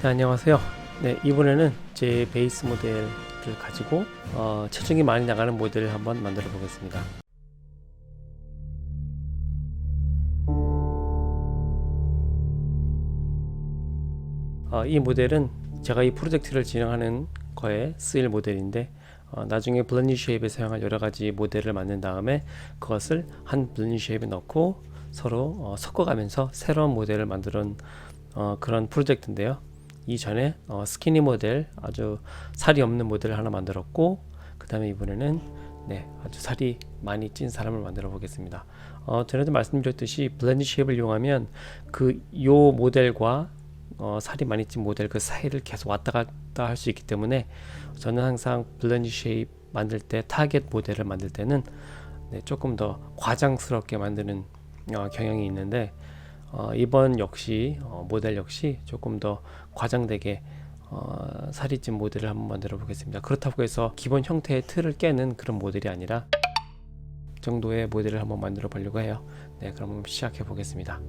네, 안녕하세요. 네, 이번에는 제 베이스 모델을 가지고 체중이 많이 나가는 모델을 한번 만들어 보겠습니다. 이 모델은 제가 이 프로젝트를 진행하는 거에 쓰일 모델인데 나중에 블렌딩 쉐입에 사용할 여러 가지 모델을 만든 다음에 그것을 한 블렌딩 쉐입에 넣고 서로 섞어가면서 새로운 모델을 만드는 그런 프로젝트인데요. 이전에 스키니 모델, 아주 살이 없는 모델을 하나 만들었고, 그 다음에 이번에는 아주 살이 많이 찐 사람을 만들어 보겠습니다. 전에도 말씀드렸듯이 블렌드 쉐입을 이용하면 그 요 모델과 살이 많이 찐 모델 그 사이를 계속 왔다 갔다 할 수 있기 때문에 저는 항상 블렌드 쉐입 만들 때 타겟 모델을 만들 때는 조금 더 과장스럽게 만드는 경향이 있는데 이번 역시 모델 역시 조금 더 과장되게 살이 찐 모델을 한번 만들어 보겠습니다. 그렇다고 해서 기본 형태의 틀을 깨는 그런 모델이 아니라 정도의 모델을 한번 만들어 보려고 해요. 네, 그럼 시작해 보겠습니다.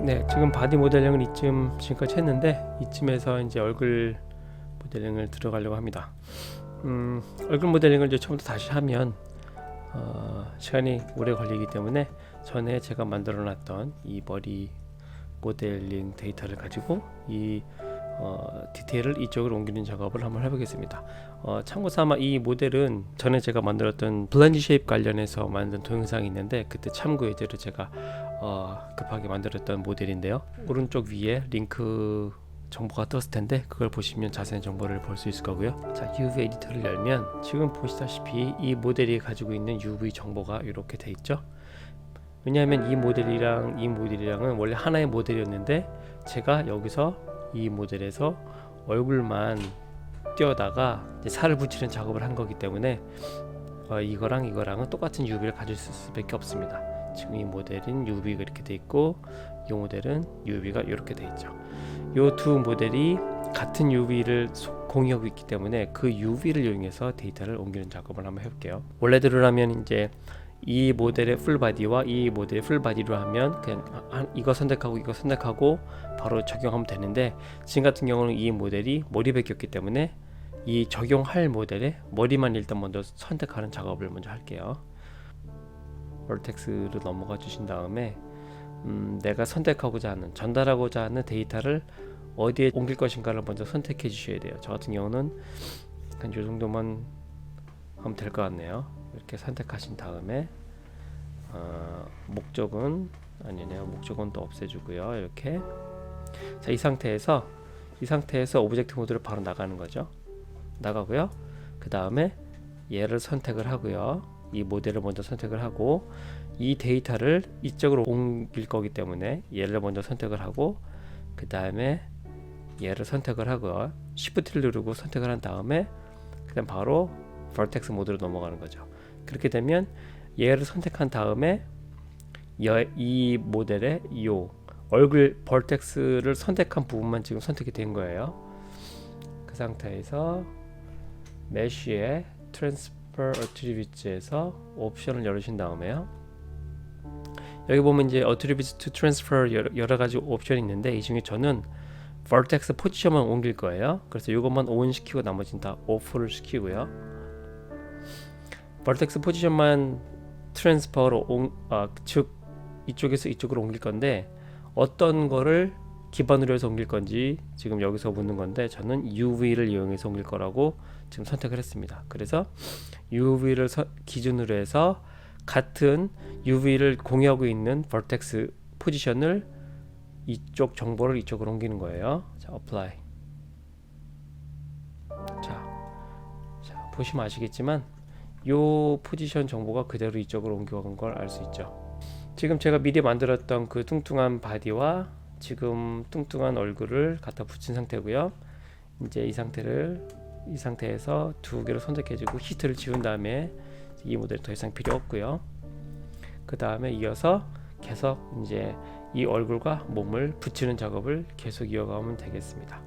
네, 지금 바디 모델링을 이쯤 지금까지 했는데 이쯤에서 이제 얼굴 모델링을 들어가려고 합니다. 얼굴 모델링을 이제 처음부터 다시 하면 시간이 오래 걸리기 때문에 전에 제가 만들어 놨던 이 머리 모델링 데이터를 가지고 이 디테일을 이쪽으로 옮기는 작업을 한번 해보겠습니다. 참고삼아 이 모델은 전에 제가 만들었던 블렌드 쉐입 관련해서 만든 동영상이 있는데 그때 참고 예제로 제가 급하게 만들었던 모델인데요. 오른쪽 위에 링크 정보가 떴을 텐데 그걸 보시면 자세한 정보를 볼 수 있을 거고요. 자, UV 에디터를 열면 지금 보시다시피 이 모델이 가지고 있는 UV 정보가 이렇게 돼 있죠. 왜냐하면 이 모델이랑은 원래 하나의 모델이었는데 제가 여기서 이 모델에서 얼굴만 띄어다가 이제 살을 붙이는 작업을 한 거기 때문에 이거랑은 똑같은 UV를 가질 수밖에 없습니다. 지금 이 모델은 UV가 이렇게 돼 있고 이 모델은 UV가 이렇게 돼 있죠. 이 두 모델이 같은 UV를 공유하고 있기 때문에 그 UV를 이용해서 데이터를 옮기는 작업을 한번 해볼게요. 원래대로라면 이제 이 모델의 풀바디와 이 모델의 풀바디로 하면 그냥 이거 선택하고 바로 적용하면 되는데 지금 같은 경우는 이 모델이 머리밖에 없기 때문에 이 적용할 모델에 머리만 일단 먼저 선택하는 작업을 먼저 할게요. 벌텍스로 넘어가 주신 다음에 내가 선택하고자 하는 전달하고자 하는 데이터를 어디에 옮길 것인가를 먼저 선택해 주셔야 돼요. 저 같은 경우는 한 이 정도만 하면 될 것 같네요. 이렇게 선택하신 다음에 목적은 또 없애주고요. 이렇게 자, 이 상태에서 오브젝트 모드로 바로 나가는 거죠. 나가고요. 그 다음에 얘를 선택을 하고요. 이 모델을 먼저 선택을 하고 이 데이터를 이쪽으로 옮길 거기 때문에 얘를 먼저 선택을 하고 그 다음에 얘를 선택을 하고 Shift를 누르고 선택을 한 다음에 그다음 바로 Vertex 모드로 넘어가는 거죠. 그렇게 되면 얘를 선택한 다음에 이 모델의 이 얼굴 Vertex를 선택한 부분만 지금 선택이 된 거예요. 그 상태에서 Mesh의 Transfer Attributes에서 옵션을 열으신 다음에요. 여기 보면 이제 Attributes to Transfer 여러 가지 옵션이 있는데 이 중에 저는 Vertex 포지션만 옮길 거예요. 그래서 이것만 ON 시키고 나머지는 다 OFF를 시키고요. Vertex 포지션만 트랜스퍼로 즉 이쪽에서 이쪽으로 옮길 건데 어떤 거를 기반으로 해서 옮길 건지 지금 여기서 묻는 건데 저는 UV를 이용해서 옮길 거라고 지금 선택을 했습니다. 그래서 UV를 기준으로 해서 같은 UV를 공유하고 있는 Vertex 포지션을 이쪽 정보를 이쪽으로 옮기는 거예요. 자, apply. 자, 보시면 아시겠지만 요 포지션 정보가 그대로 이쪽으로 옮겨간 걸 알 수 있죠. 지금 제가 미리 만들었던 그 뚱뚱한 바디와 지금 뚱뚱한 얼굴을 갖다 붙인 상태고요. 이제 이 상태에서 두 개를 선택해주고 히트를 지운 다음에 이 모델 더 이상 필요 없고요. 그 다음에 이어서 계속 이제 이 얼굴과 몸을 붙이는 작업을 계속 이어가면 되겠습니다.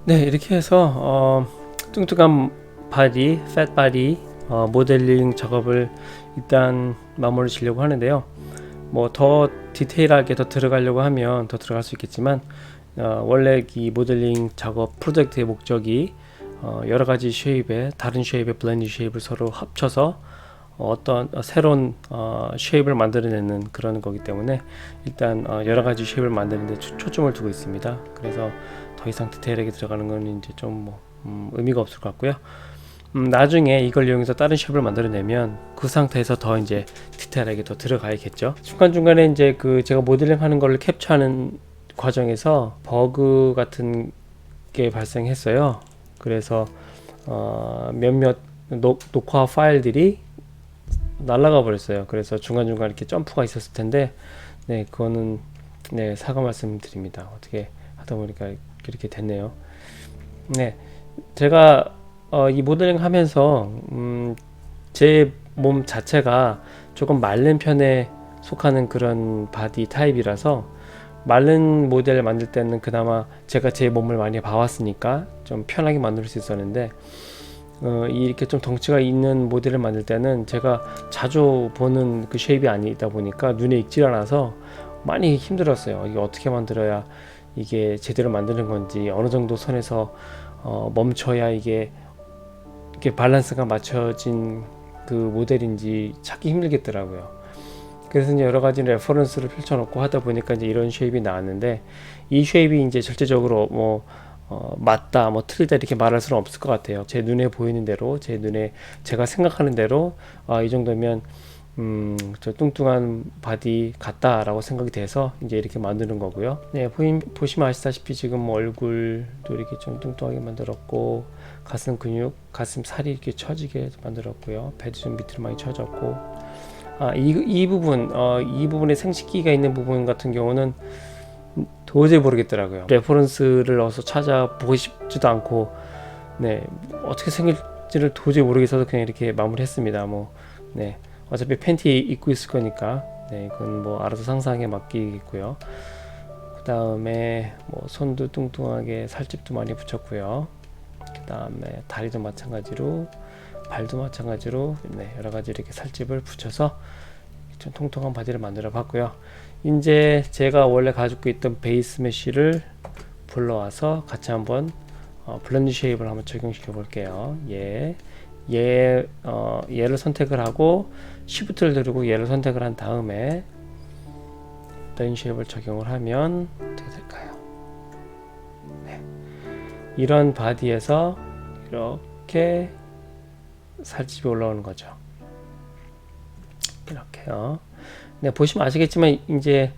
네, 이렇게 해서 뚱뚱한 바디, 팻 바디 모델링 작업을 일단 마무리 지려고 하는데요. 뭐 더 디테일하게 더 들어가려고 하면 더 들어갈 수 있겠지만 원래 이 모델링 작업 프로젝트의 목적이 여러 가지 쉐입의 다른 쉐입의 블렌드 쉐입을 서로 합쳐서 어떤 새로운 쉐입을 만들어내는 그런 거기 때문에 일단 여러 가지 쉐입을 만드는 데 초점을 두고 있습니다. 그래서 더 이상 디테일하게 들어가는 건 이제 좀 의미가 없을 것 같고요. 나중에 이걸 이용해서 다른 쉐입을 만들어내면 그 상태에서 더 이제 디테일하게 더 들어가야겠죠. 중간중간에 이제 그 제가 모델링 하는 걸 캡처하는 과정에서 버그 같은 게 발생했어요. 그래서 몇몇 녹화 파일들이 날아가 버렸어요. 그래서 중간중간 이렇게 점프가 있었을 텐데 네, 그거는 네, 사과 말씀드립니다. 어떻게 하다 보니까 이렇게 됐네요. 네, 제가 이 모델링 하면서 제 몸 자체가 조금 마른 편에 속하는 그런 바디 타입이라서 마른 모델을 만들 때는 그나마 제가 제 몸을 많이 봐왔으니까 좀 편하게 만들 수 있었는데 이렇게 좀 덩치가 있는 모델을 만들 때는 제가 자주 보는 그 쉐입이 아니다 보니까 눈에 익질 않아서 많이 힘들었어요. 이게 어떻게 만들어야 이게 제대로 만드는 건지, 어느 정도 선에서 멈춰야 이게 밸런스가 맞춰진 그 모델인지 찾기 힘들겠더라고요. 그래서 이제 여러 가지 레퍼런스를 펼쳐놓고 하다 보니까 이제 이런 쉐입이 나왔는데, 이 쉐입이 이제 절대적으로 뭐 맞다, 뭐 틀리다 이렇게 말할 수는 없을 것 같아요. 제 눈에 보이는 대로, 제 눈에 제가 생각하는 대로 이 정도면 저 뚱뚱한 바디 같다라고 생각이 돼서 이제 이렇게 만드는 거고요. 네, 보시면 아시다시피 지금 뭐 얼굴도 이렇게 좀 뚱뚱하게 만들었고, 가슴 근육, 가슴 살이 이렇게 처지게 만들었고요. 배도 좀 밑으로 많이 처졌고, 이 부분, 이 부분에 생식기가 있는 부분 같은 경우는 도저히 모르겠더라고요. 레퍼런스를 어서 찾아보고 싶지도 않고, 네, 어떻게 생길지를 도저히 모르겠어서 그냥 이렇게 마무리했습니다. 뭐, 네, 어차피 팬티 입고 있을 거니까, 네, 이건 뭐 알아서 상상에 맡기겠고요. 그 다음에 뭐 손도 뚱뚱하게 살집도 많이 붙였고요. 그 다음에 다리도 마찬가지로, 발도 마찬가지로, 네, 여러 가지 이렇게 살집을 붙여서 좀 통통한 바디를 만들어 봤고요. 이제 제가 원래 가지고 있던 베이스 메쉬를 불러와서 같이 한번 블렌드 쉐입을 한번 적용시켜 볼게요. 얘를 선택을 하고 Shift를 누르고 얘를 선택을 한 다음에 블렌드 쉐입을 적용을 하면 어떻게 될까요? 네. 이런 바디에서 이렇게 살집이 올라오는 거죠. 이렇게요. 네, 보시면 아시겠지만 이제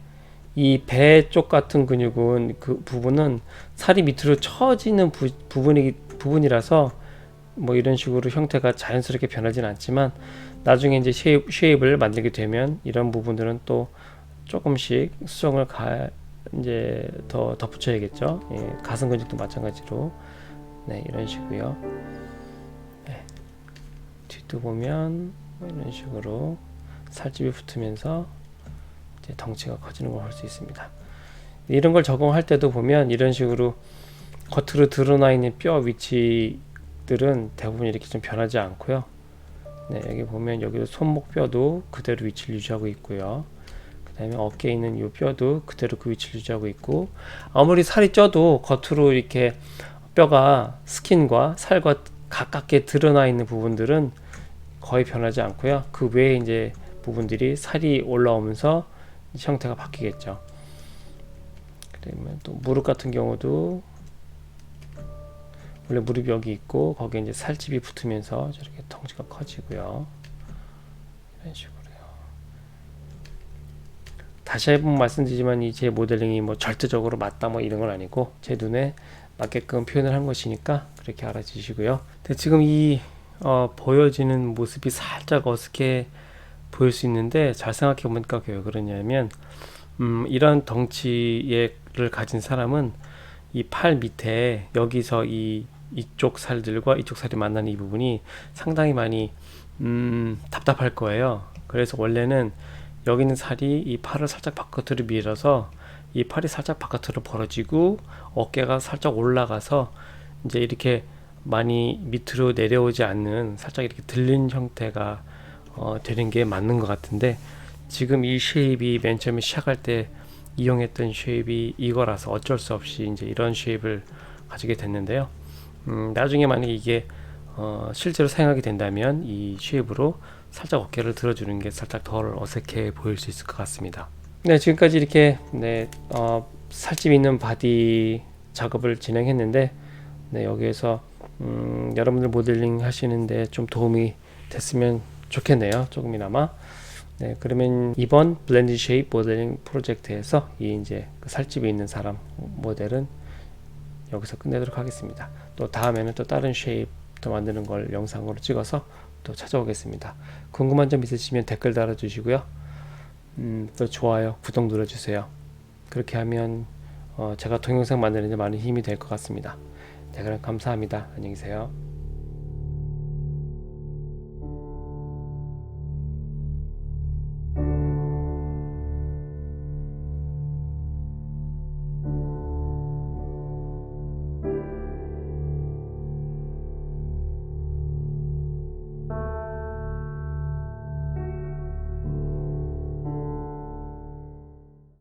이 배 쪽 같은 근육은 그 부분은 살이 밑으로 처지는 부분이라서 뭐 이런 식으로 형태가 자연스럽게 변하진 않지만, 나중에 이제 쉐입을 만들게 되면 이런 부분들은 또 조금씩 수정을 이제 더 덧붙여야겠죠. 예, 가슴 근육도 마찬가지로 네, 이런 식이고요. 네, 뒤도 보면 뭐 이런 식으로 살집이 붙으면서 이제 덩치가 커지는 걸 볼 수 있습니다. 이런 걸 적용할 때도 보면 이런 식으로 겉으로 드러나 있는 뼈 위치들은 대부분 이렇게 좀 변하지 않고요. 네, 여기 보면 여기도 손목뼈도 그대로 위치를 유지하고 있고요. 그 다음에 어깨에 있는 이 뼈도 그대로 그 위치를 유지하고 있고, 아무리 살이 쪄도 겉으로 이렇게 뼈가 스킨과 살과 가깝게 드러나 있는 부분들은 거의 변하지 않고요. 그 외에 이제 부분들이 살이 올라오면서 형태가 바뀌겠죠. 그러면 또 무릎 같은 경우도 원래 무릎이 여기 있고 거기에 이제 살집이 붙으면서 저렇게 덩치가 커지고요. 이런 식으로요. 다시 한번 말씀드리지만 이 제 모델링이 뭐 절대적으로 맞다 뭐 이런 건 아니고 제 눈에 맞게끔 표현을 한 것이니까 그렇게 알아주시고요. 근데 지금 이 보여지는 모습이 살짝 어색해 보일 수 있는데, 잘 생각해 보니까 왜 그러냐면 이런 덩치를 가진 사람은 이 팔 밑에 여기서 이쪽 살들과 이쪽 살이 만나는 이 부분이 상당히 많이 답답할 거예요. 그래서 원래는 여기 있는 살이 이 팔을 살짝 바깥으로 밀어서 이 팔이 살짝 바깥으로 벌어지고 어깨가 살짝 올라가서 이제 이렇게 많이 밑으로 내려오지 않는 살짝 이렇게 들린 형태가 되는 게 맞는 것 같은데, 지금 이 쉐입이 맨 처음에 시작할 때 이용했던 쉐입이 이거라서 어쩔 수 없이 이제 이런 쉐입을 가지게 됐는데요. 나중에 만약에 이게 실제로 사용하게 된다면 이 쉐입으로 살짝 어깨를 들어주는 게 살짝 덜 어색해 보일 수 있을 것 같습니다. 네, 지금까지 이렇게 살집 있는 바디 작업을 진행했는데, 네, 여기에서 여러분들 모델링 하시는데 좀 도움이 됐으면 좋겠네요. 조금이나마. 네, 그러면 이번 블렌드 쉐입 모델링 프로젝트에서 이 이제 그 살집이 있는 사람 모델은 여기서 끝내도록 하겠습니다. 또 다음에는 또 다른 쉐입 또 만드는 걸 영상으로 찍어서 또 찾아오겠습니다. 궁금한 점 있으시면 댓글 달아주시고요. 또 좋아요, 구독 눌러주세요. 그렇게 하면 제가 동영상 만드는 데 많은 힘이 될 것 같습니다. 네, 그럼 감사합니다. 안녕히 계세요.